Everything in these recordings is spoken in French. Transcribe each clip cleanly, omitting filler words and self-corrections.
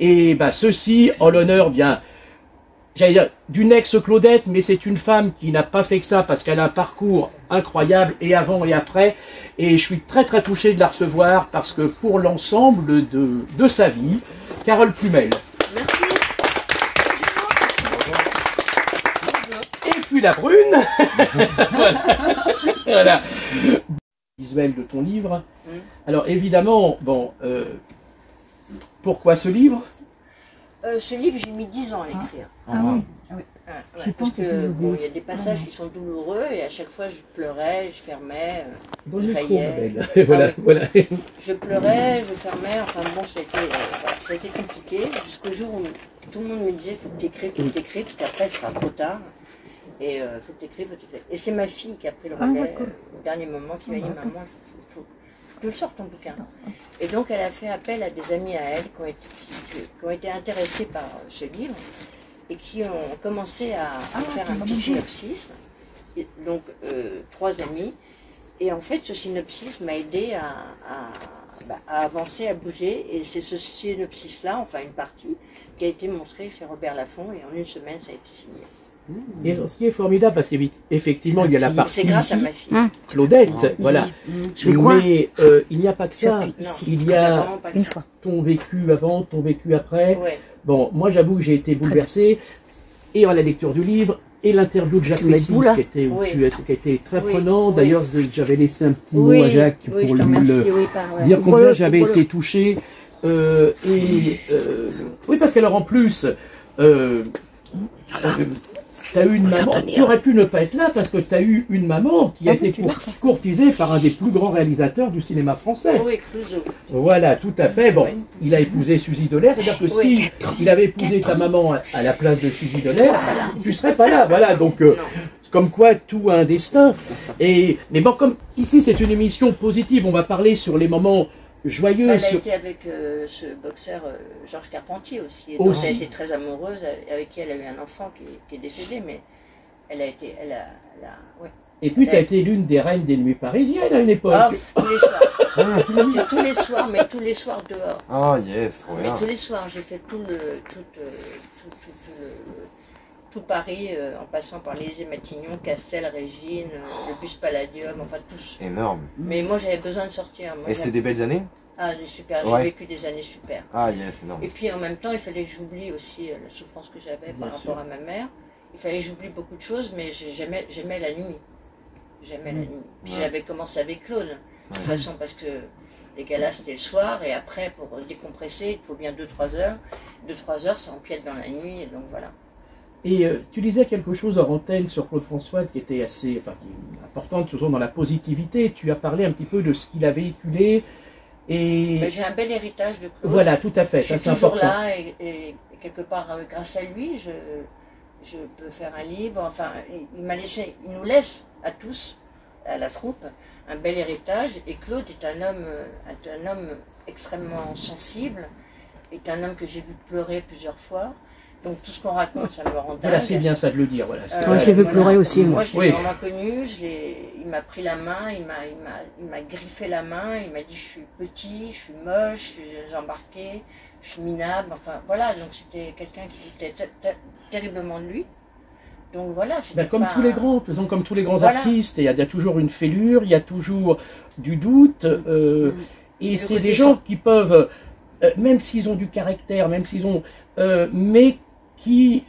Et bah, ceci en l'honneur bien, j'allais dire, d'une ex-Claudette, mais c'est une femme qui n'a pas fait que ça parce qu'elle a un parcours incroyable et avant et après. Et je suis très très touché de la recevoir parce que pour l'ensemble de sa vie, Carole Plumel. Merci. Et puis la brune. Voilà. Voilà. Visuel de ton livre. Alors évidemment, bon, pourquoi ce livre? Ce livre, j'ai mis 10 ans à l'écrire. Oui. Ouais, parce que bon, il y a des passages qui sont douloureux et à chaque fois je pleurais, je fermais, je raillais. Voilà, voilà. Je pleurais, je fermais, enfin bon, ça a été compliqué jusqu'au jour où tout le monde me disait faut que tu écrives, parce qu'après ce sera trop tard. Et faut que tu écrives, Et c'est ma fille qui a pris le relais au dernier moment, qui m'a dit maman, il faut que tu le sortes ton bouquin. Et donc elle a fait appel à des amis à elle qui ont été intéressés par ce livre et qui ont commencé à faire un petit synopsis. Et donc 3 amis. Et en fait ce synopsis m'a aidé à avancer, à bouger. Et c'est ce synopsis-là, enfin une partie, qui a été montré chez Robert Laffont et en une semaine ça a été signé. Et ce qui est formidable, parce qu'effectivement, il y a la partie c'est grâce à ma fille. Claudette, voilà. Mais il n'y a pas que ça. Il y a ton vécu avant, ton vécu après. Ouais. Bon, moi j'avoue que j'ai été bouleversé, et à la lecture du livre, et l'interview de Jacques Messis, qui a été très prenant. D'ailleurs, j'avais laissé un petit mot à Jacques pour lui dire combien j'avais été touché. Oui, parce qu'alors en plus... tu as eu une maman, tu aurais pu ne pas être là parce que tu as eu une maman qui a été courtisée par un des plus grands réalisateurs du cinéma français. Oui, Clouseau. Voilà, tout à fait. Bon, il a épousé Suzy Dolaire, c'est-à-dire que si il avait épousé ta maman à la place de Suzy Dolaire, tu serais pas là. Voilà, donc comme quoi tout a un destin. Mais bon, comme ici c'est une émission positive, on va parler sur les moments joyeux. Elle a été avec ce boxeur Georges Carpentier aussi. Et donc elle a été très amoureuse, avec qui elle a eu un enfant qui est décédé, mais elle a été... ouais. Et puis tu as été l'une des reines des nuits parisiennes à une époque. Ah, tous les soirs. C'était tous les soirs, mais tous les soirs dehors. Oh yes, trop bien. Mais tous les soirs, j'ai fait tout Paris, en passant par Élysée-Matignon, Castel, Régine, le bus Palladium, enfin tous. Énorme. Mais moi j'avais besoin de sortir. Et c'était des belles années? Ah, super, j'ai vécu des années super. Ah yes, énorme. Et puis en même temps, il fallait que j'oublie aussi la souffrance que j'avais par rapport à ma mère. Il fallait que j'oublie beaucoup de choses, mais j'aimais la nuit. J'aimais la nuit. Puis j'avais commencé avec Claude, de toute façon, parce que les galas c'était le soir, et après, pour décompresser, il faut bien 2-3 heures. 2-3 heures, ça empiète dans la nuit, et donc voilà. Et tu disais quelque chose en antenne sur Claude François qui était assez qui est importante, toujours dans la positivité. Tu as parlé un petit peu de ce qu'il a véhiculé. Et j'ai un bel héritage de Claude. Voilà, tout à fait, ça c'est important. Je suis toujours là, et quelque part, grâce à lui, je peux faire un livre. Enfin, il nous laisse à tous, à la troupe, un bel héritage. Et Claude est un homme extrêmement sensible, est un homme que j'ai vu pleurer plusieurs fois. Donc tout ce qu'on raconte, ça me rend dingue. Voilà, c'est bien ça de le dire. Voilà, j'ai vu pleurer aussi. Moi, je l'ai vraiment connu. Il m'a pris la main, il m'a griffé la main, il m'a dit je suis petit, je suis moche, je suis embarqué, je suis minable. Enfin voilà, donc c'était quelqu'un qui était terriblement de lui. Donc voilà. Comme tous les grands, comme tous les grands artistes, il y a toujours une fêlure, il y a toujours du doute, et c'est des gens qui peuvent, même s'ils ont du caractère, même s'ils ont, mais qui,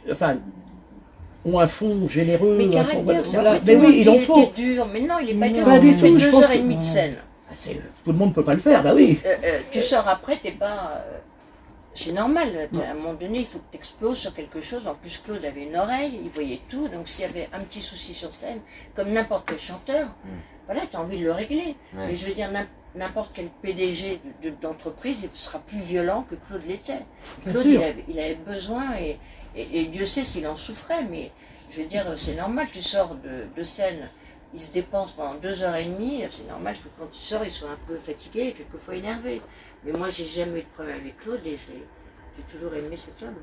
ont un fond généreux. Mais caractère, mais oui, il en faut. Il était dur, mais non, il n'est pas dur. Pas du Il fait tout. 2h30 de scène. Tout le monde ne peut pas le faire, bah oui. Tu sors après, t'es pas... c'est normal, à un moment donné, il faut que tu exploses sur quelque chose. En plus, Claude avait une oreille, il voyait tout. Donc s'il y avait un petit souci sur scène, comme n'importe quel chanteur, voilà, tu as envie de le régler. Mais je veux dire, n'importe quel PDG d'entreprise, il sera plus violent que Claude l'était. Claude, il avait besoin, et Dieu sait s'il en souffrait, mais je veux dire, c'est normal, tu sors de scène, il se dépense pendant 2h30, c'est normal que quand il sort, il soit un peu fatigué et quelquefois énervé. Mais moi, j'ai jamais eu de problème avec Claude, et j'ai toujours aimé cet homme.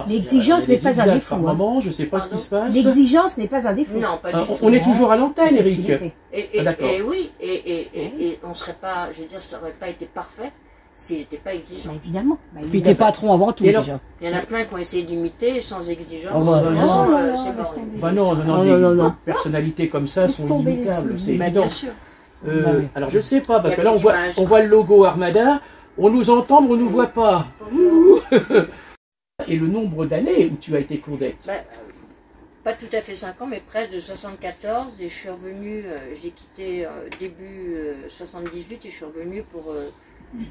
L'exigence n'est pas un défaut. Maman, je sais pas ce qui se passe. L'exigence n'est pas un défaut. Non, pas du tout. On est toujours à l'antenne, Eric. Et oui, et on serait pas, je veux dire, ça aurait pas été parfait s'il n'était pas exigeant. Bah, évidemment. Puis t'es patron avant tout Et alors, déjà. Il y en a plein qui ont essayé d'imiter sans exigence. Oh, bah, non, c'est bon. Bah non, Oh, non. personnalités comme ça sont tomber inimitables, les c'est Bah, évident. bien sûr. Alors je sais pas, parce Il y que a là plus d'image. on voit le logo Armada, on nous entend mais on nous voit pas. Et le nombre d'années où tu as été Claudette? Bah, pas tout à fait 5 ans, mais presque de 74. Et je suis revenue, j'ai quitté début 78 et je suis revenue pour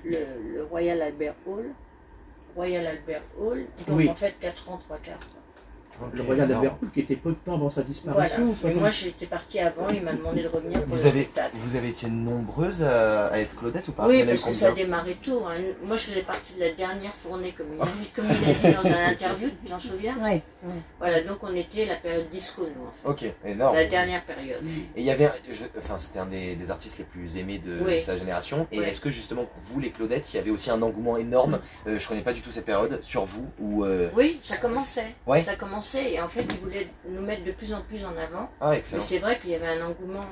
le Royal Albert Hall. Royal Albert Hall, donc Oui. en fait 4 ans, 3 quarts. Le Royal Albert Hall qui était peu de temps avant sa Voilà. disparition. Et moi j'étais partie avant, il m'a demandé de revenir pour le spectacle. Vous avez été nombreuses à être Claudette ou pas? Il Oui, y en a eu parce que ça a combien? démarré tôt. Hein. Moi, je faisais partie de la dernière fournée, comme il a dit dans un interview, tu t'en souviens? Ouais. Voilà, donc on était la période disco, nous, en fait. Ok, énorme. La dernière période. Et il y avait, enfin c'était un des artistes les plus aimés de Oui. sa génération. Et Oui. est-ce que justement vous les Claudettes, il y avait aussi un engouement énorme, je connais pas du tout cette période, sur vous ou Oui, ça commençait. Ouais. Ça commençait, et en fait, ils voulaient nous mettre de plus en plus en avant. Ah Mais excellent. c'est vrai qu'il y avait un engouement,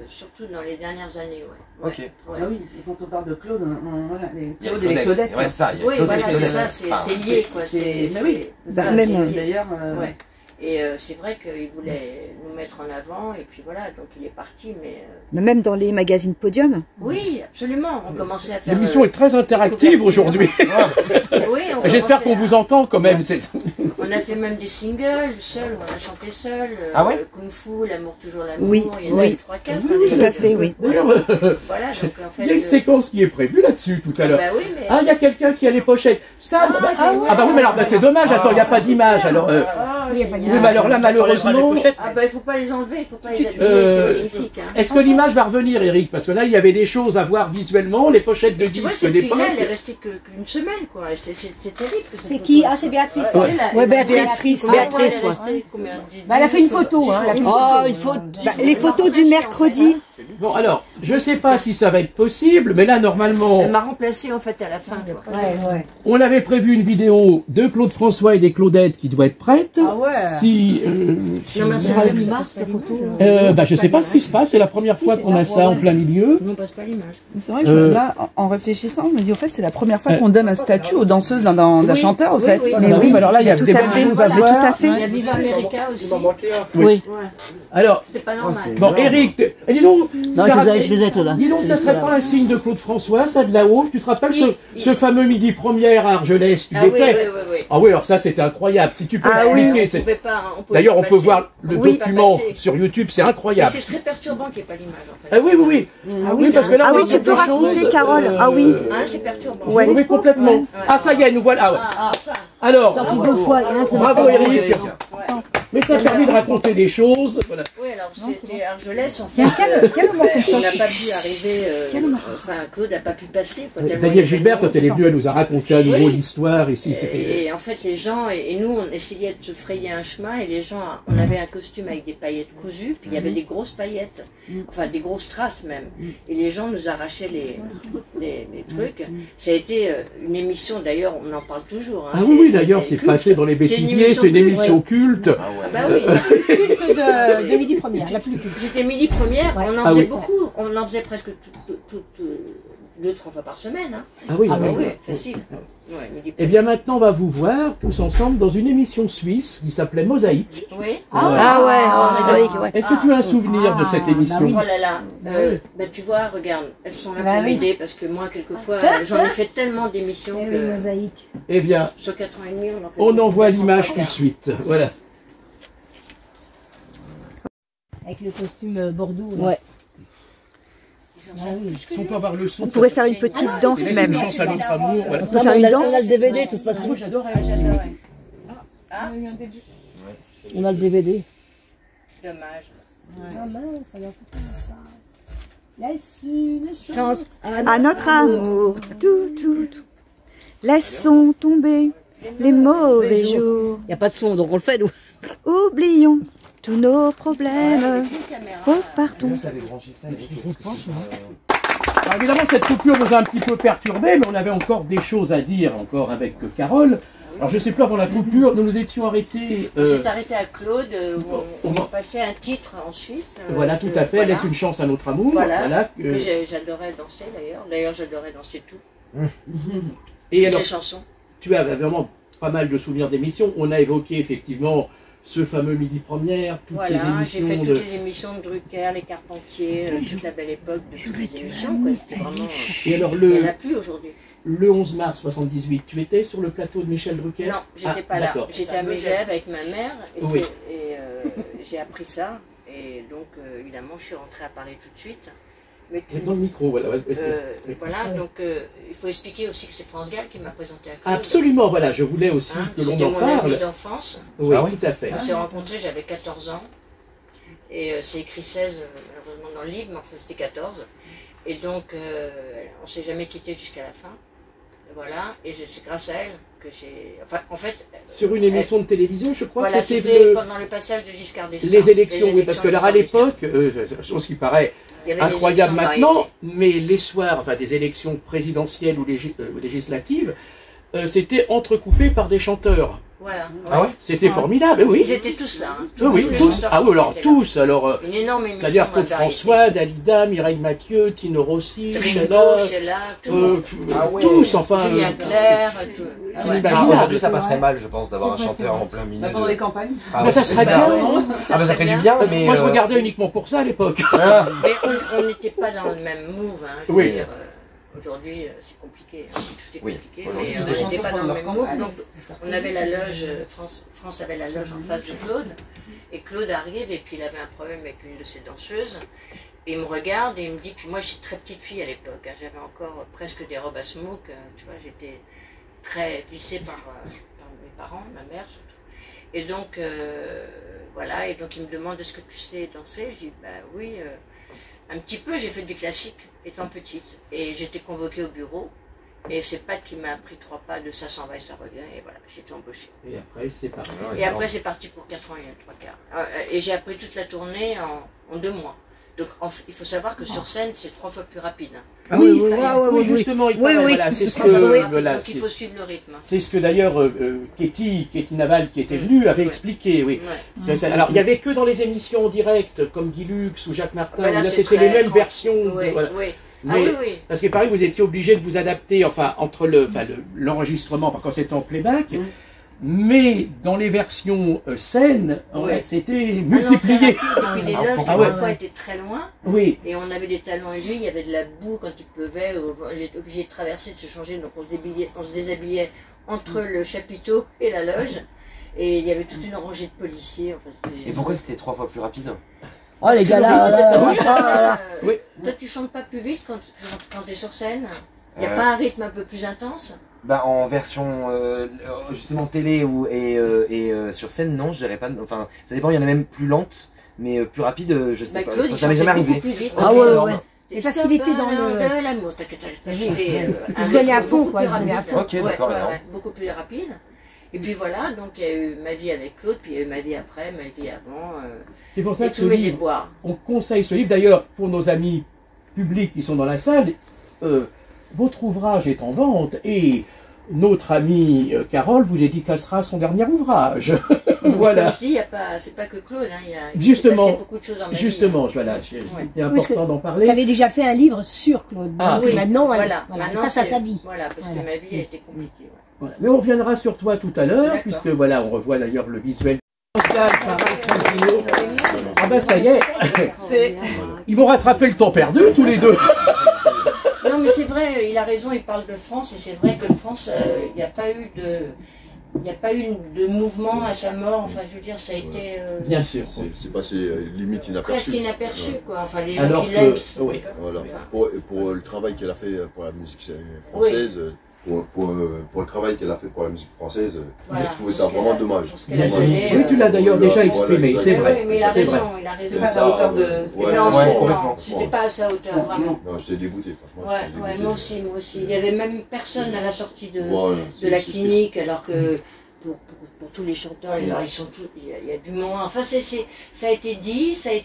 surtout dans les dernières années, ouais. Ok. Ouais. Ah oui, et quand on parle de Claude, voilà, les Il y a Claude et les Claudettes. Ouais, c'est ça. Il y a Oui, Claude et voilà, les c'est Claudettes. ça, c'est Enfin, lié, quoi. Mais oui, ça, même, c'est lié. d'ailleurs. Ouais. Et c'est vrai qu'il voulait nous mettre en avant, et puis voilà, donc il est parti, mais... Mais même dans les magazines Podium. Oui, absolument, on commençait à faire... L'émission est très interactive aujourd'hui. Oui, on J'espère qu'on commençait vous entend quand même. On a fait même des singles, seul, on a chanté seul. Ah ouais Kung Fu, L'amour, toujours l'amour, Oui, il y en a oui. eu 3-4. Tout à fait, oui. D'ailleurs, Voilà, donc en fait... il y a une séquence qui est prévue là-dessus tout à l'heure. Bah oui, mais... Ah, il y a quelqu'un qui a les pochettes. Ça, Ah, bah, j'ai- ah bah oui, mais alors bah, c'est dommage. Attends, il n'y a pas d'image. Alors, Ah, Oui, il y a pas de- génial. oui, mais alors là, malheureusement, Ah bah il faut pas les enlever, il faut pas les abîmer, Euh, c'est magnifique. Hein. est-ce que l'image va revenir, Eric? Parce que là, il y avait des choses à voir visuellement, les pochettes de Tu vois, disques cette d'époque. fille-là, elle est restée qu'une semaine, quoi. Et c'est terrible. que cette C'est photo- qui? Ah, c'est Béatrice. Ouais, la- Ouais, Béatrice. Béatrice. Ah, Béatrice, elle est ouais. restée combien, Bah, elle a fait une photo, hein. Elle a fait une Oh, photo. il faut. Bah, les photos du mercredi. Bon, alors, je sais pas si ça va être possible, mais là, normalement, Elle m'a remplacée en fait à la fin. Quoi. Ouais. on avait prévu une vidéo de Claude François et des Claudettes qui doit être prête. Ah ouais. Si, Non, mais c'est Avec pas l'image, la photo. bah, je sais pas ce qui se passe, c'est la première fois c'est qu'on a ça, ça en ouais. plein milieu. Non, on passe pas l'image. C'est vrai que là, en réfléchissant, je me dis, au fait, c'est la première fois Euh. qu'on donne un statut aux danseuses d'un Oui, chanteur, au oui, fait. oui. Mais Ah oui, mais alors là, il y a tout des à bonnes fait. choses à Mais voir. tout à fait. Il y a Viva America aussi. Oui. Ouais. Alors, C'était pas normal. bon, Eric, dis donc, Non, Sarah- je les ai tous là. dis donc, ça serait pas un signe de Claude François, ça, de là-haut? Tu te rappelles ce fameux midi première à Argelès, tu Ah oui, oui, l'étais? oui. Ah oui, alors ça, c'était incroyable. Si tu peux Ah oui. expliquer, On c'est- pouvait pas, on pouvait D'ailleurs, pas on peut passer. voir le Oui, document pas passer. sur YouTube, c'est Mais incroyable. c'est très perturbant qu'il n'y ait pas l'image en fait. Ah oui, oui, oui. Ah Oui, parce que là, Ah on oui, voit tu peux quelque raconter, chose, Carole. Ah oui. Hein, c'est perturbant. Ouais. Oui, complètement. Ah, ça y est, nous voilà. Ah, ouais. Ah, enfin. Alors, Sorti 2 fois. Il y en a qui bravo Eric. Ouais. Mais ça a permis de raconter des choses. Voilà. Oui, alors c'était Argelès en fait. Quel moment comme ça On n'a pas pu arriver, enfin Claude n'a pas pu passer. quoi, tellement il y Daniel avait Gilbert, de quand monde. elle est venue, elle nous a raconté à nouveau Oui. l'histoire ici. C'était. Et en fait, les gens, et nous, on essayait de se frayer un chemin, et les gens, on avait un costume avec des paillettes cousues, puis il y avait des grosses paillettes, enfin des grosses traces même. Et les gens nous arrachaient les trucs. Ça a été une émission, d'ailleurs, on en parle toujours. Hein, Ah oui, oui, c'était d'ailleurs, c'est culte. passé dans les C'est une bêtisiers, émission c'est une culte, émission culte. Ah Ah ouais. bah oui, culte de midi première. La plus culte. c'était midi première, Ouais. on en Ah faisait oui. beaucoup, on en faisait presque 2-3 fois par semaine. Hein. Ah oui, Ah bah oui. oui, facile. Ouais, midi Eh bien, maintenant, on va vous voir tous ensemble dans une émission suisse qui s'appelait Mosaïque. Oui. Ah ouais, Mosaïque, ouais. Est-ce que tu as un souvenir de cette émission? Oh là là, bah, tu vois, regarde, elles sont là Bah pour oui. m'aider parce que moi, quelquefois, j'en ai fait tellement d'émissions Eh oui, que Mosaïque. Eh bien, sur 4 ans et demi, on en fait on beaucoup. envoie l'image tout de suite. Voilà. Avec le costume Bordeaux. là. Ouais. Ils ont Ah ça oui. plus que Si on nous. peut avoir le son. On pourrait faire une petite danse Laisse même. une chance à notre amour. Voilà. On peut faire une danse. On a le DVD, de toute façon. Moi, j'adorais. J'adorais. On a le DVD. Dommage. Ah mince, ça va pas ça. Laisse une chance À notre amour, tout. Laissons tomber les mauvais jours. Il n'y a pas de son, donc on le fait, nous. Oublions tous nos problèmes. Avec une caméra. Repartons. Vous savez brancher ça, Alors, évidemment, cette coupure nous a un petit peu perturbés, mais on avait encore des choses à dire encore avec Carole. Alors, je sais plus, avant la coupure, nous nous étions arrêtés. J'étais arrêtée à Claude, où on- on passait un titre en Suisse. Voilà, tout à fait. Voilà. Laisse une chance à notre amour. Voilà. Voilà. Que j'adorais danser d'ailleurs. D'ailleurs, j'adorais danser tout. Et alors, les chansons. tu as vraiment pas mal de souvenirs d'émissions. On a évoqué effectivement ce fameux Midi Première, toutes ces Voilà, j'ai émissions fait de... toutes les émissions de Drucker, les Carpentiers, toute la belle époque de toutes les émissions, quoi. C'était vraiment... Et alors, Il n'y en a plus aujourd'hui. le 11 mars 78, tu étais sur le plateau de Michel Drucker? Non, j'étais pas là. d'accord. J'étais à Megève avec ma mère et, Oui. j'ai appris ça. Et donc, évidemment, je suis rentrée à Paris tout de suite. Mais tu- Dans le micro, voilà. voilà, donc il faut expliquer aussi que c'est France Gall qui m'a présenté à Claude. Absolument, voilà, je voulais aussi Hein, que l'on c'était en mon parle. ami d'enfance. Oui, Ah oui. tout à fait. On s'est rencontrés, j'avais 14 ans. Et c'est écrit 16, malheureusement, dans le livre, mais enfin c'était 14. Et donc, on ne s'est jamais quitté jusqu'à la fin. Et voilà, et c'est grâce à elle que j'ai... Enfin, en fait... Sur une émission de télévision, je crois Voilà, que c'était c'était pendant le passage de Giscard d'Estaing. les élections, oui, parce que alors à Giscard l'époque, chose qui paraît Il y avait des incroyable élections de maintenant, variété. mais les soirs, enfin des élections présidentielles ou législatives, c'était entrecoupé par des chanteurs. Voilà. Ah ouais, c'était formidable, oui. Ils étaient tous là. Hein. Oui, les tous. chanteurs Ah oui, alors étaient là. tous. Alors, Une énorme émission. c'est-à-dire de Claude variété. François, Dalida, Mireille Mathieu, Tino Rossi, Ringo, Sheila, Sheila, tout le monde. tous, enfin. Julien Clerc, tout. Ah, Inimaginable. aujourd'hui, ça passerait mal, je pense, d'avoir un chanteur en plein milieu. Pendant de- les campagnes. Ah, Mais ça c'est serait bizarre. bien. Ah, bah, ça ferait du bien, mais. Moi, je regardais uniquement pour ça à l'époque. Ah, Mais on n'était pas dans le même move. Hein, je veux Oui. dire, aujourd'hui, c'est compliqué. Hein, tout est Oui. compliqué. Aujourd'hui, Mais c'est on des n'était chanteurs pas dans pendant le leur même move. campagne. Donc, on avait la loge, France avait la loge en face de Claude. Et Claude arrive et puis il avait un problème avec une de ses danseuses. Et il me regarde et il me dit, puis moi j'étais très petite fille à l'époque, hein, j'avais encore presque des robes à smoke, tu vois, j'étais très vissée par mes parents, ma mère surtout. Et donc, voilà, et donc il me demande, est-ce que tu sais danser? Je dis, bah oui, un petit peu, j'ai fait du classique étant petite. Et j'étais convoquée au bureau. Et c'est Pat qui m'a appris 3 pas de ça s'en va et ça revient, et voilà, j'ai été embauchée. Et après, c'est parti. Et après, c'est parti pour 4 ans et 3 quarts. Et j'ai appris toute la tournée en 2 mois. Donc, il faut savoir que sur scène, c'est 3 fois plus rapide. Hein. Ah oui, oui, justement, il Oui, paraît, oui. voilà, c'est ce Trois fois plus que, rapide, voilà, donc il faut suivre le rythme. c'est ce que d'ailleurs Katie Naval qui était venue avait expliqué, oui. Ouais. Parce que alors, il n'y avait que dans les émissions en direct, comme Guy Lux ou Jacques Martin, Voilà, où là c'est c'était les très mêmes versions. Oui, Voilà. oui. Mais, Ah oui, oui. parce que pareil, vous étiez obligé de vous adapter, enfin, entre l'enregistrement, enfin, quand c'était en playback, mais dans les versions scène, Ouais. c'était multiplié. Et puis les loges, Ah les ouais. parfois étaient très loin. Oui, Et on avait des talons aiguilles, il y avait de la boue quand il pleuvait. J'étais obligée de traverser, de se changer. Donc on se déshabillait entre le chapiteau et la loge. Et il y avait toute une rangée de policiers. Enfin, c'était- Et pourquoi c'était 3 fois plus rapide? Oh les gars là, Oui, là. Oui. Toi, tu chantes pas plus vite quand tu es sur scène? Il n'y a Euh. pas un rythme un peu plus intense? Bah, en version justement télé et sur scène, non, je dirais pas. Enfin, ça dépend, il y en a même plus lentes, mais plus rapides, je sais Bah, pas. Claude, il Ça m'est jamais chantait beaucoup arrivé. plus vite. Ah ouais, énorme. ouais. Et parce qu'il était dans le- l'amour. Il se donnait à fond, quoi, il se donnait à fond. Ok, d'accord, alors. Beaucoup plus rapide. Et puis voilà, donc il y a eu ma vie avec Claude, puis il y a eu ma vie après, ma vie avant. c'est pour ça Et que ce tous mes livre, déboires. on conseille ce livre. D'ailleurs, pour nos amis publics qui sont dans la salle, votre ouvrage est en vente et notre amie Carole vous dédicacera son dernier ouvrage. Voilà. Comme je dis, il y a pas, c'est pas que Claude, hein, il s'est Justement, passé beaucoup de choses dans ma Justement, vie. voilà, c'était Parce que important d'en Tu parler. avais déjà fait un livre sur Claude. Ah. Donc Oui, maintenant, voilà. il Maintenant, passe à c'est- sa vie. Voilà, parce Voilà. que ma vie a été compliquée. ouais. Voilà. Mais on reviendra sur toi tout à l'heure, D'accord. puisque voilà, on revoit d'ailleurs le visuel. Ah ben ça y est, ils vont rattraper le temps perdu tous les deux. Non, mais c'est vrai, il a raison, il parle de France, et c'est vrai que France, il n'y a pas eu de. Il n'y a pas eu de mouvement à sa mort, enfin je veux dire, ça a été Bien sûr. C'est passé limite presque Ah, inaperçu. inaperçu, quoi. Enfin, les gens Alors qui l'aiment. que, oui. Voilà. Enfin. Pour le travail qu'elle a fait pour la musique française, pour le travail qu'elle a fait pour la musique française, Voilà. j'ai trouvé ça vraiment dommage. Pour ce qu'elle a Bien sûr. donné, Oui, tu l'as d'ailleurs voilà, déjà voilà, exprimé, c'est exactement. vrai. mais il a C'est vrai. raison, il a raison. Pas à la hauteur de- ouais, Non, ouais, non, complètement. c'était pas à sa hauteur, vraiment. Non, j'étais dégoûté, franchement. Ouais, j'étais ouais, dégoûté. moi aussi. Il n'y avait même personne à la sortie de Voilà, la c'est clinique, alors que pour tous les chanteurs, alors, ils sont tous, il y a du monde. Enfin, ça a été dit, c'est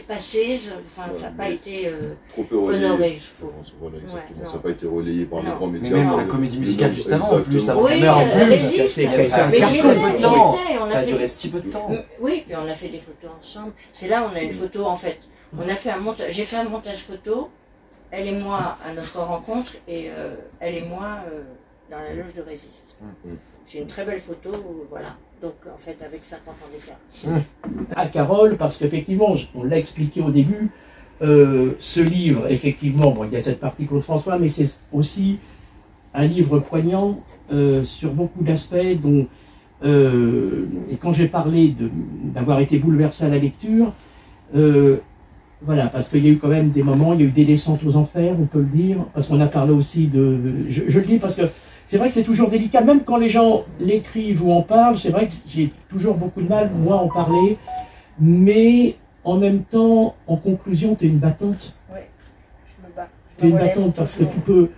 passé, enfin, ça n'a pas mais été trop peu relayé. honoré, je trouve. Voilà, exactement. Ouais, ça n'a pas été relayé par les Non. grands Mais médias. même par la le- comédie le musicale nombre- juste avant, en plus, exactement. avant Oui, qu'elle meure en elle plus. existe. c'est Mais quelqu'un il qui était, a peu de il temps. était, on a Ça a fait- duré si peu de temps. Oui, puis on a fait des photos ensemble. C'est là où on a une photo en fait. On a fait un montage, j'ai fait un montage photo elle et moi à notre rencontre et elle et moi dans la loge de Résiste. J'ai une très belle photo, voilà. Donc en fait avec 50 ans d'écart. À Carole, parce qu'effectivement, on l'a expliqué au début, ce livre, effectivement, bon, il y a cette partie Claude François, mais c'est aussi un livre poignant sur beaucoup d'aspects dont et quand j'ai parlé d'avoir été bouleversé à la lecture, voilà, parce qu'il y a eu quand même des moments, il y a eu des descentes aux enfers, on peut le dire, parce qu'on a parlé aussi de... Je le dis parce que c'est vrai que c'est toujours délicat, même quand les gens l'écrivent ou en parlent, c'est vrai que j'ai toujours beaucoup de mal, moi, à en parler, mais en même temps, en conclusion, tu es une battante. Oui, je me bats. Tu es une battante parce que tu peux...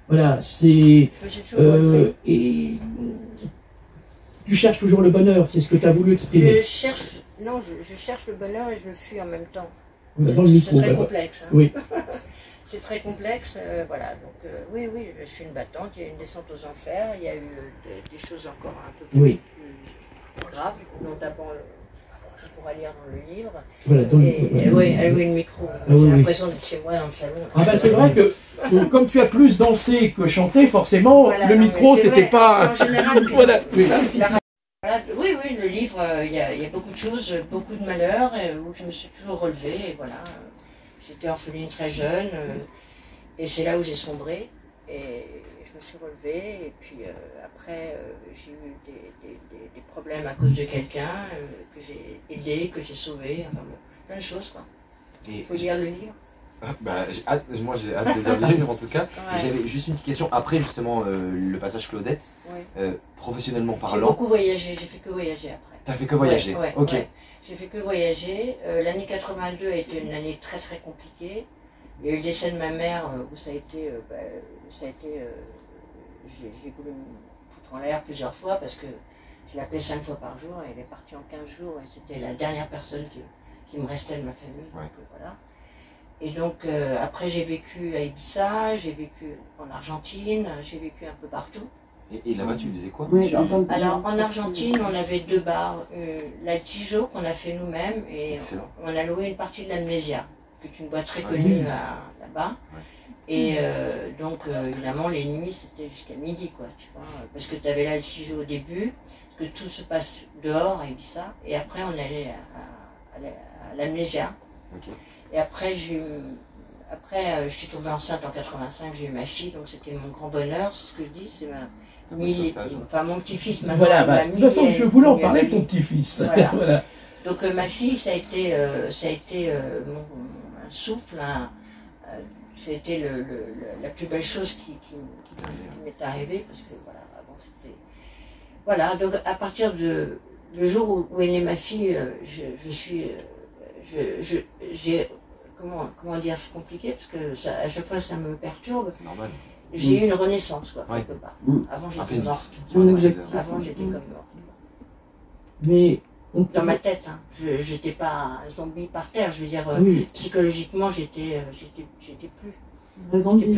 Voilà, c'est... et tu cherches toujours le bonheur, c'est ce que tu as voulu exprimer. Je cherche le bonheur et je le fuis en même temps. Dans le micro. C'est très complexe. Hein. Oui. C'est très complexe, voilà. Donc oui, je suis une battante. Il y a eu une descente aux enfers. Il y a eu des choses encore un peu plus graves, notamment tu pourras lire dans le livre. Voilà, oui, elle a le micro. J'ai l'impression d'être chez moi dans le salon. Ah ben c'est vrai que comme tu as plus dansé que chanté, forcément, voilà, le micro c'était pas. En général, voilà. Oui, le livre, il y a beaucoup de choses, beaucoup de malheurs, où je me suis toujours relevée, et voilà. J'étais orpheline très jeune, et c'est là où j'ai sombré, et je me suis relevée, et puis après, j'ai eu des problèmes à cause de quelqu'un, que j'ai aidé, que j'ai sauvé, enfin bon, plein de choses, quoi. Il faut lire le livre. Moi j'ai hâte de lire le livre en tout cas. Ouais. J'avais juste une petite question après justement le passage Claudette, professionnellement parlant. J'ai beaucoup voyagé, j'ai fait que voyager après. T'as fait que voyager, ok. Ouais. J'ai fait que voyager. L'année 82 a été une année très très compliquée. Il y a eu le décès de ma mère où ça a été, j'ai voulu me foutre en l'air plusieurs fois parce que je l'appelais 5 fois par jour et elle est partie en 15 jours et c'était la dernière personne qui me restait de ma famille. Ouais. Donc, voilà. Et donc après j'ai vécu à Ibiza, j'ai vécu en Argentine, j'ai vécu un peu partout. Et là-bas tu faisais quoi? Alors en Argentine on avait 2 bars, la Tijo qu'on a fait nous-mêmes et on a loué une partie de l'Amnesia, qui est une boîte très connue là-bas. Ouais. Et donc évidemment les nuits c'était jusqu'à midi quoi, tu vois, parce que tu avais la Tijo au début, que tout se passe dehors à Ibiza, et après on allait à l'Amnesia. Okay. Et après, je suis tombée enceinte en 85, j'ai eu ma fille, donc c'était mon grand bonheur, c'est ce que je dis, c'est mon petit-fils maintenant. Voilà, de toute façon, je voulais en parler de ton petit-fils. Voilà. Voilà. Donc ma fille, ça a été un souffle, ça a été la plus belle chose qui m'est arrivée, parce que voilà, avant c'était... Voilà, donc à partir du jour où est née ma fille, j'ai comment dire, c'est compliqué parce que à chaque fois ça me perturbe. C'est normal. J'ai eu une renaissance quoi, quelque part. Avant j'étais morte. Avant j'étais comme morte. Mais dans ma tête, hein. J'étais pas un zombie par terre, je veux dire, psychologiquement j'étais plus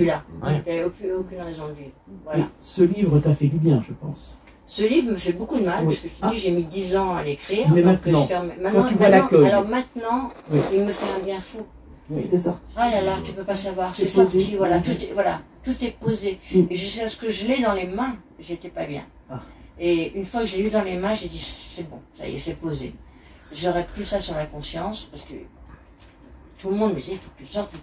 là. J'avais aucune raison de vivre. Voilà. Ce livre t'a fait du bien, je pense. Ce livre me fait beaucoup de mal, parce que je te dis, j'ai mis 10 ans à l'écrire. Mais maintenant, quand tu vois l'accueil. Alors maintenant, il me fait un bien fou. Oui, il est sorti. Ah là là, tu peux pas savoir, c'est sorti, voilà, tout est posé. Et jusqu'à ce que je l'ai dans les mains, j'étais pas bien. Et une fois que je l'ai eu dans les mains, j'ai dit, c'est bon, ça y est, c'est posé. J'aurais plus ça sur la conscience, parce que tout le monde me disait, il faut que tu sortes,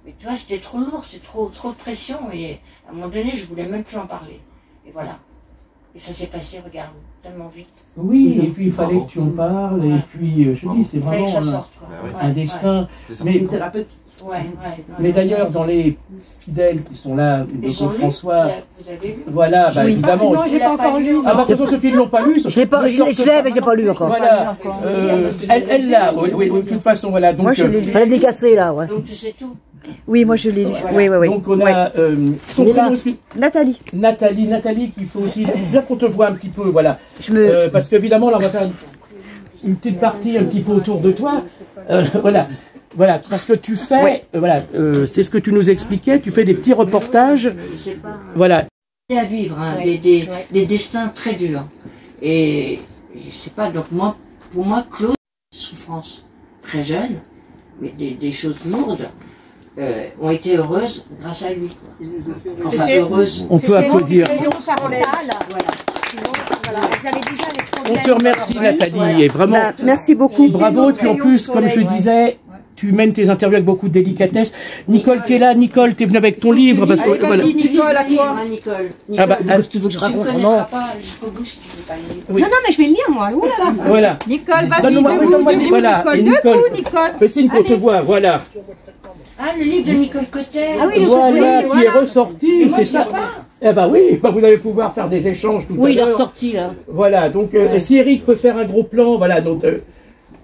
mais tu vois, c'était trop lourd, c'est trop de pression, et à un moment donné, je voulais même plus en parler. Et voilà. Et ça s'est passé, regarde, tellement vite. Oui, et puis il fallait que tu en parles, et puis je te dis, c'est vraiment un destin. Mais thérapeutique. Mais d'ailleurs, dans les fidèles qui sont là, de Claude François, vous avez lu? Voilà, bah évidemment. Non, j'ai pas encore lu. Ah, bah, ceux qui ne l'ont pas lu, je l'ai pas, mais je l'ai pas lu encore. Voilà, elle l'a, oui, de toute façon, voilà. Donc, moi, je l'ai lu. Elle est décassée, là, ouais. Donc, tu sais tout. Oui, moi je l'ai lu. Voilà. Oui. Donc on a ton prénom, Nathalie. Nathalie qui faut aussi bien qu'on te voit un petit peu, voilà. Parce qu'évidemment là on va faire une petite partie un petit peu autour de toi, voilà, parce que tu fais, c'est ce que tu nous expliquais, tu fais des petits reportages, voilà. C'est à vivre, hein, des destins très durs, et je sais pas, donc pour moi Claude, souffrance très jeune, mais des choses lourdes. ont été heureuses grâce à lui. Enfin, heureuses. On peut applaudir. Voilà. Sinon, Voilà. Elles avaient déjà les On problèmes. te remercie Nathalie, et vraiment Merci beaucoup. bravo. Et puis en plus, comme je disais, tu mènes tes interviews avec beaucoup de délicatesse. Nicole qui est là, Nicole, t'es venue avec ton livre parce que voilà. Nicole, à quoi Nicole. Ah bah, Nicole, Tu veux que je raconte? tu ne Non. connaîtras pas jusqu'au bout si tu ne veux pas le lire. Oui. Non, non, mais je vais le lire, moi. Ouh là là. Voilà. Nicole, vas-y, Donne-moi, debout, voilà. Nicole, Et Nicole, debout, Nicole. fais signe qu'on te voit, voilà. Ah, le livre de Nicole Cotter. Ah oui, Voilà, oui, qui est ressorti, c'est ça. Eh ben oui, bah vous allez pouvoir faire des échanges tout à l'heure. Oui, il est ressorti là. Voilà, donc si Eric peut faire un gros plan, voilà, donc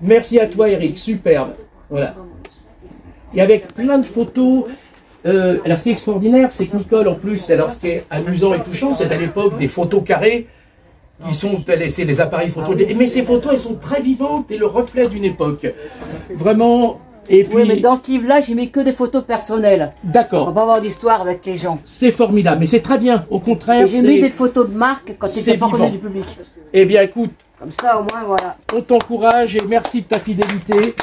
merci à toi Eric, superbe. Voilà. Et avec plein de photos. Alors ce qui est extraordinaire, c'est que Nicole en plus, alors ce qui est amusant et touchant, c'est à l'époque des photos carrées qui sont, c'est les appareils photo. Mais ces photos, elles sont très vivantes et le reflet d'une époque. Vraiment. Et puis, Oui, mais dans ce livre-là, j'ai mis que des photos personnelles. On d'accord, va pas avoir d'histoire avec les gens. c'est formidable, mais c'est très bien. Au contraire, Et j'ai mis des c'est. photos de marque quand c'est c'était pas connu vivant. du public. Eh bien, écoute, Comme ça, au moins, voilà. on t'encourage et merci de ta fidélité.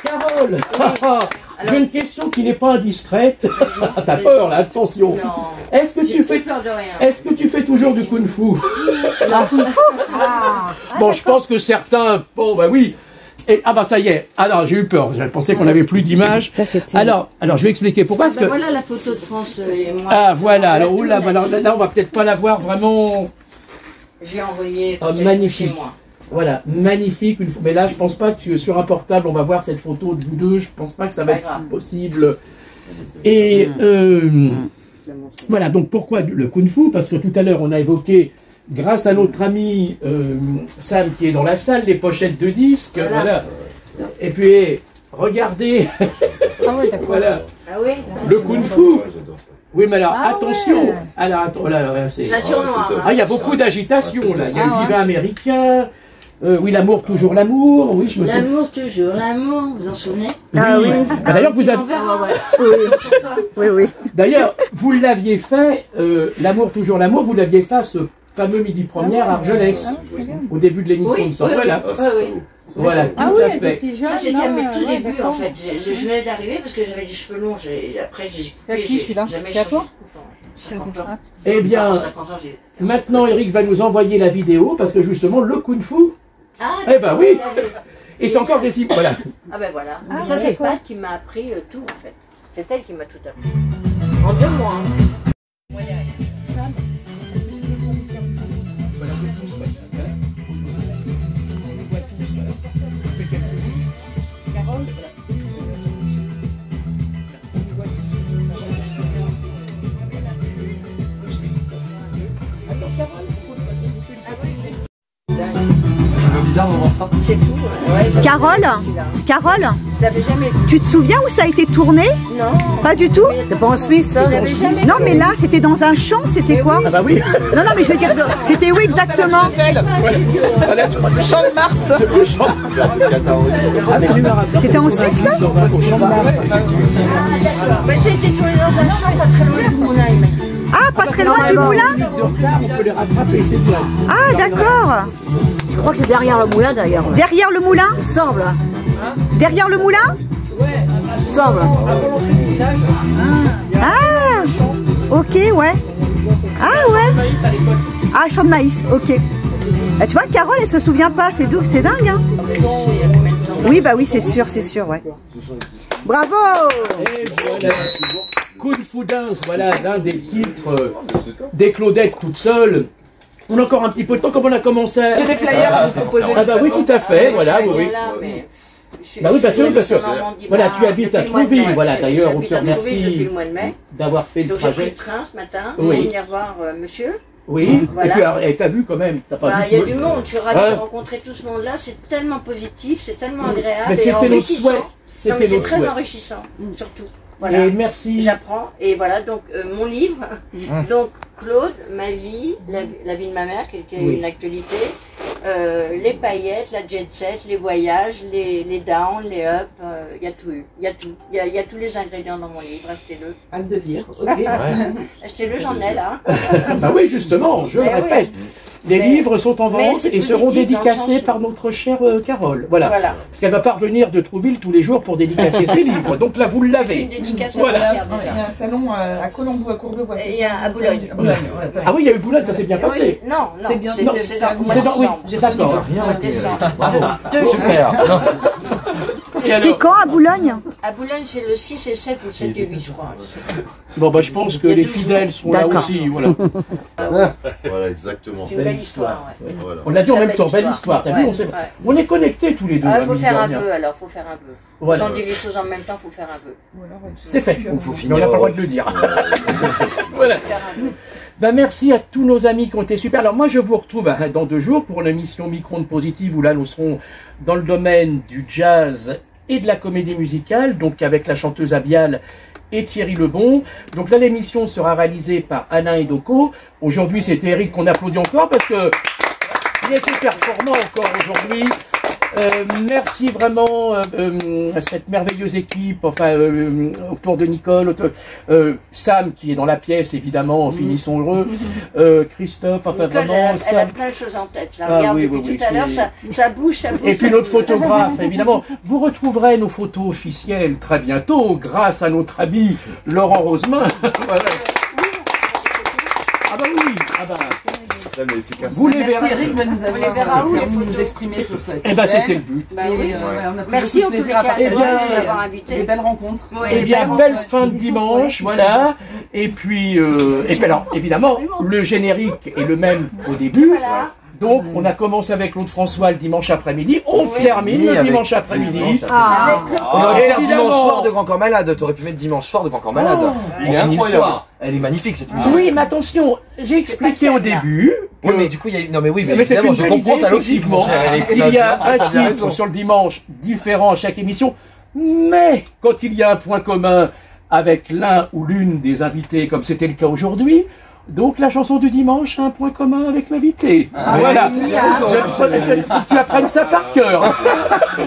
Carole, j'ai une question qui n'est pas indiscrète. T'as peur là, attention. Non. Est-ce que J'ai tu fais, peur de rien. est-ce que tu fais toujours du kung-fu? Bon, je pense que certains, bon bah oui. Et, ah bah ça y est. Ah non, j'ai eu peur. Je pensais qu'on n'avait plus d'images. Ça, c'était- Alors, je vais expliquer pourquoi. Parce Ben que voilà la photo de France et moi. ah voilà. Alors oh là, là, on va peut-être pas la voir vraiment. J'ai envoyé Ah, peut-être magnifique. chez moi. Voilà, magnifique. Mais là, je pense pas que sur un portable, on va voir cette photo de vous deux. Je pense pas que ça va Pas être grave. possible. Et voilà, donc pourquoi le kung-fu? Parce que tout à l'heure, on a évoqué, grâce à notre ami Sam qui est dans la salle, les pochettes de disques. Voilà. Et puis, regardez. Voilà. Ah oui. Le kung-fu. Ouais, j'adore ça. Oui, mais alors, Ah attention. ouais. Alors, attends, là, c'est. Ça tire noir. top. Ah, il y a beaucoup d'agitation là. Il y a Ah, le Viva américain. Oui, l'amour, toujours l'amour. Oui, je me souviens. L'amour toujours, l'amour, vous en souvenez? Ah oui. Ah, d'ailleurs, vous avez. Oui, oui. D'ailleurs, vous l'aviez fait. L'amour, toujours l'amour. Vous l'aviez fait à ce fameux midi première à Argelès, au début de l'émission. Oui, il me semble. Voilà. Ah, c'est oui. trop beau. Voilà, tout Ah oui, à elle fait. était jeune. Ça c'était à mes non, tout ouais, débuts en d'accord. fait. Je venais d'arriver parce que j'avais les cheveux longs. Après j'ai C'est à coupé, qui, j'ai celui-là jamais C'est à changé toi de coupe. 50 ans. Eh bien, Enfin, 50 ans, j'ai- maintenant, Eric va nous envoyer la vidéo parce que justement, le kung-fu. Ah, Eh ben oui. d'accord. Et c'est encore des images. Voilà. Ah ben voilà. Ah, Ça ouais, c'est d'accord. Pat qui m'a appris tout en fait. C'est elle qui m'a tout appris. En 2 mois. Hein. Moi derrière. Sam. C'est bizarre de voir ça. C'est fou. Ouais, Carole, Carole, je l'avais jamais vu. tu te souviens où ça a été tourné? Non. Pas du tout? C'est pas en Suisse, ça? J'avais jamais Non, mais là, c'était dans un champ, c'était quoi? Ah bah oui. Non, non, mais je veux dire, c'était où exactement? Champ de Mars. Ah, mais je me rappelle. C'était en Suisse, ça? Dans un beau champ de Mars. Mais c'était tourné dans un champ pas très loin du moulin, il m'a dit. Ah, pas très loin du moulin? De retard, on peut les rattraper, c'est bien. Ah, d'accord. Je crois que c'est derrière le moulin, d'ailleurs. Derrière le moulin? Il semble. Derrière le moulin? Il semble. Ah, ok, ouais. Ah, ouais. Ah, champ de maïs, ok. Bah, tu vois, Carole, elle se souvient pas, c'est dingue, hein. Oui, bah oui, c'est sûr, ouais. Bravo! Et voilà. Kung Fu Dance, voilà l'un des titres des Claudettes toutes seules. On a encore un petit peu de temps, comme on a commencé. J'ai des flyers à vous proposer. Ah bah oui, tout à fait, voilà, oui, oui. Bah oui, parce que voilà, tu habites à Trouville, voilà, d'ailleurs, on te remercie depuis le mois de mai. d'avoir fait le Donc j'ai pris le trajet. train ce matin Oui. pour venir voir monsieur. Oui, Voilà. et puis alors, t'as vu quand même, t'as pas Bah, vu il y a que- du monde, je suis ravie Ouais. de rencontrer tout ce monde-là, c'est tellement positif, c'est tellement agréable Mais et c'était notre enrichissant. souhait, Non, c'était mais c'est notre très souhait. enrichissant, surtout. Voilà. Et merci. J'apprends et voilà donc mon livre, donc Claude, ma vie, la vie de ma mère qui est Oui. une actualité, les paillettes, la jet set, les voyages, les downs, les ups, il y a tout eu, il y a tout, il y a tous les ingrédients dans mon livre, achetez-le, Hâte de lire. Ouais. achetez-le, j'en ai là. Bah oui, justement, je le Eh oui. répète. Les Mais- livres sont en mais vente c'est et seront positif dans le dédicacés sens où- par notre chère Carole. Voilà. Voilà. Parce qu'elle va pas revenir de Trouville tous les jours pour dédicacer ses livres. Donc là, vous Une l'avez. dédicace à Voilà. Pierre, Il y déjà. a un salon à Colombo, à Courbevoie. Et il y a à Boulogne. Ah oui, il y a eu Boulogne, ça s'est bien passé. Oui, non, non, C'est bien, c'est non, c'est dans le mois C'est de dans, oui, décembre. j'ai d'accord. Au mois de décembre. Bravo. 2 jours. Super. Et alors C'est quand à Boulogne? À Boulogne, c'est le 6 et 7 ou le 7 et 8, je crois. Je sais pas. Bon, bah, je pense que Il y a les 12 fidèles sont là D'accord. aussi. Voilà. Voilà, exactement. C'est une belle histoire. Ouais. Voilà. On l'a dit en Très même temps, belle belle histoire. T'as vu, Ouais, on, ouais. on est connectés tous les deux. Ah, hein, faut mine faire de un rien. peu alors, faut faire un peu. Voilà. Quand on dit les choses en même temps, faut faire un peu. C'est fait. Ou faut Mais on finir. n'a pas le droit de le dire. Voilà. Faire un peu. Ben, merci à tous nos amis qui ont été super. Alors moi je vous retrouve dans 2 jours pour l'émission Micro-ondes positive où là nous serons dans le domaine du jazz et de la comédie musicale, donc avec la chanteuse Abial et Thierry Lebon. Donc là l'émission sera réalisée par Alain et Doko. Aujourd'hui c'était Eric qu'on applaudit encore parce que il était performant encore aujourd'hui. Merci vraiment à cette merveilleuse équipe, enfin autour de Nicole, Sam qui est dans la pièce évidemment, finissons heureux, Christophe, enfin Nicole, vraiment elle a Sam. plein de choses en tête. Je la Ah regarde oui, depuis oui, oui, tout à l'heure, c'est- ça bouge, ça bouge. Et puis ça notre bouge. photographe, évidemment. Vous retrouverez nos photos officielles très bientôt grâce à notre ami Laurent Rosemin. Voilà. Ah bah oui, ah bah, Très mais efficace. vous les Merci verrez. Eric de nous On les verra avoir où, les permis de nous photos exprimer sur cette Eh ben scène. c'était le but. Bah Et, oui. voilà, on a pris Merci beaucoup en de tous plaisir à les cas de partager nous avoir invités. des belles rencontres. Ouais, Eh les bien, belles belle rencontres. fin de dimanche, voilà. Et puis alors, évidemment, le générique est le même qu'au début. Voilà. Donc, on a commencé avec Claude François le dimanche après-midi. On Oui. termine Oui, le avec dimanche après-midi. dimanche Ah. Avec le On aurait pu faire Évidemment. dimanche soir de Grand Corps Malade. T'aurais pu mettre dimanche soir de Grand Corps Malade. Il est On finit le incroyable. soir. Elle est magnifique cette musique. Oui, mais attention, j'ai expliqué au début que Oui, mais du coup, il y a. Non, mais oui, mais mais c'est évidemment, une je belle comprends idée, ta logique, mon effectivement. cher Eric. Il y a T'as un bien titre raison. sur le dimanche différent à chaque émission, mais quand il y a un point commun avec l'un ou l'une des invités, comme c'était le cas aujourd'hui, donc la chanson du dimanche a un point commun avec l'invité. Voilà. Faut que tu apprennes ça par cœur.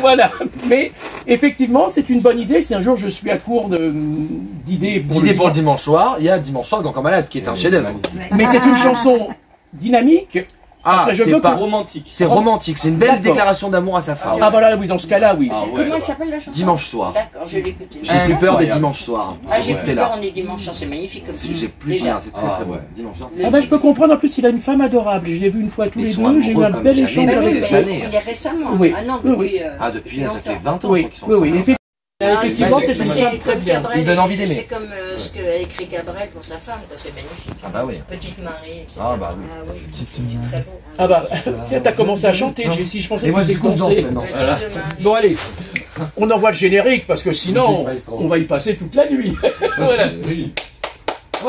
Voilà. Mais effectivement, c'est une bonne idée. Si un jour je suis à court d'idées pour L'idée le pour le dimanche soir, il y a dimanche soir de Grand Corps Malade qui est un chef-d'œuvre. mais c'est une chanson dynamique. Ah, Après, je c'est veux pas que- romantique. C'est romantique, c'est une belle D'accord. déclaration d'amour à sa femme. Ah voilà, oui, dans ce cas-là, oui. Comment elle s'appelle la chanson? Dimanche soir. D'accord, je vais l'écouter. J'ai plus peur des dimanches soirs. Ah, j'ai T'es plus là. peur, on est dimanche soir, c'est magnifique comme Si, titre. j'ai plus Déjà. peur, c'est très très bon. Dimanche soir. Le Ah bah, je titre. peux comprendre, en plus il a une femme adorable, je l'ai vu une fois tous Ils les sont deux, j'ai eu amoureux un comme bel jamais. échange Mais oui, avec des mais années. il est récemment. Oui. Ah non, Oui, depuis. oui. Ah, depuis là, ça fait longtemps. 20 ans, je Oui, crois qu'ils sont oui, oui, ensemble. effectivement, c'est c'est une c'est femme comme très bien. Cabrel, Il donne envie d'aimer. C'est comme ce qu'a écrit Cabrel pour sa femme, quoi, c'est magnifique. Ah bah oui. Petite Marie, etc. Ah bah oui. C'est très beau. Ah bah, tiens, t'as commencé à chanter, Jessie, je pensais Et que moi, tu du coup, je danse dansé. maintenant. Petite Marie. Bon allez, on envoie le générique parce que sinon, on va y passer toute la nuit. Voilà. Oui. Oh.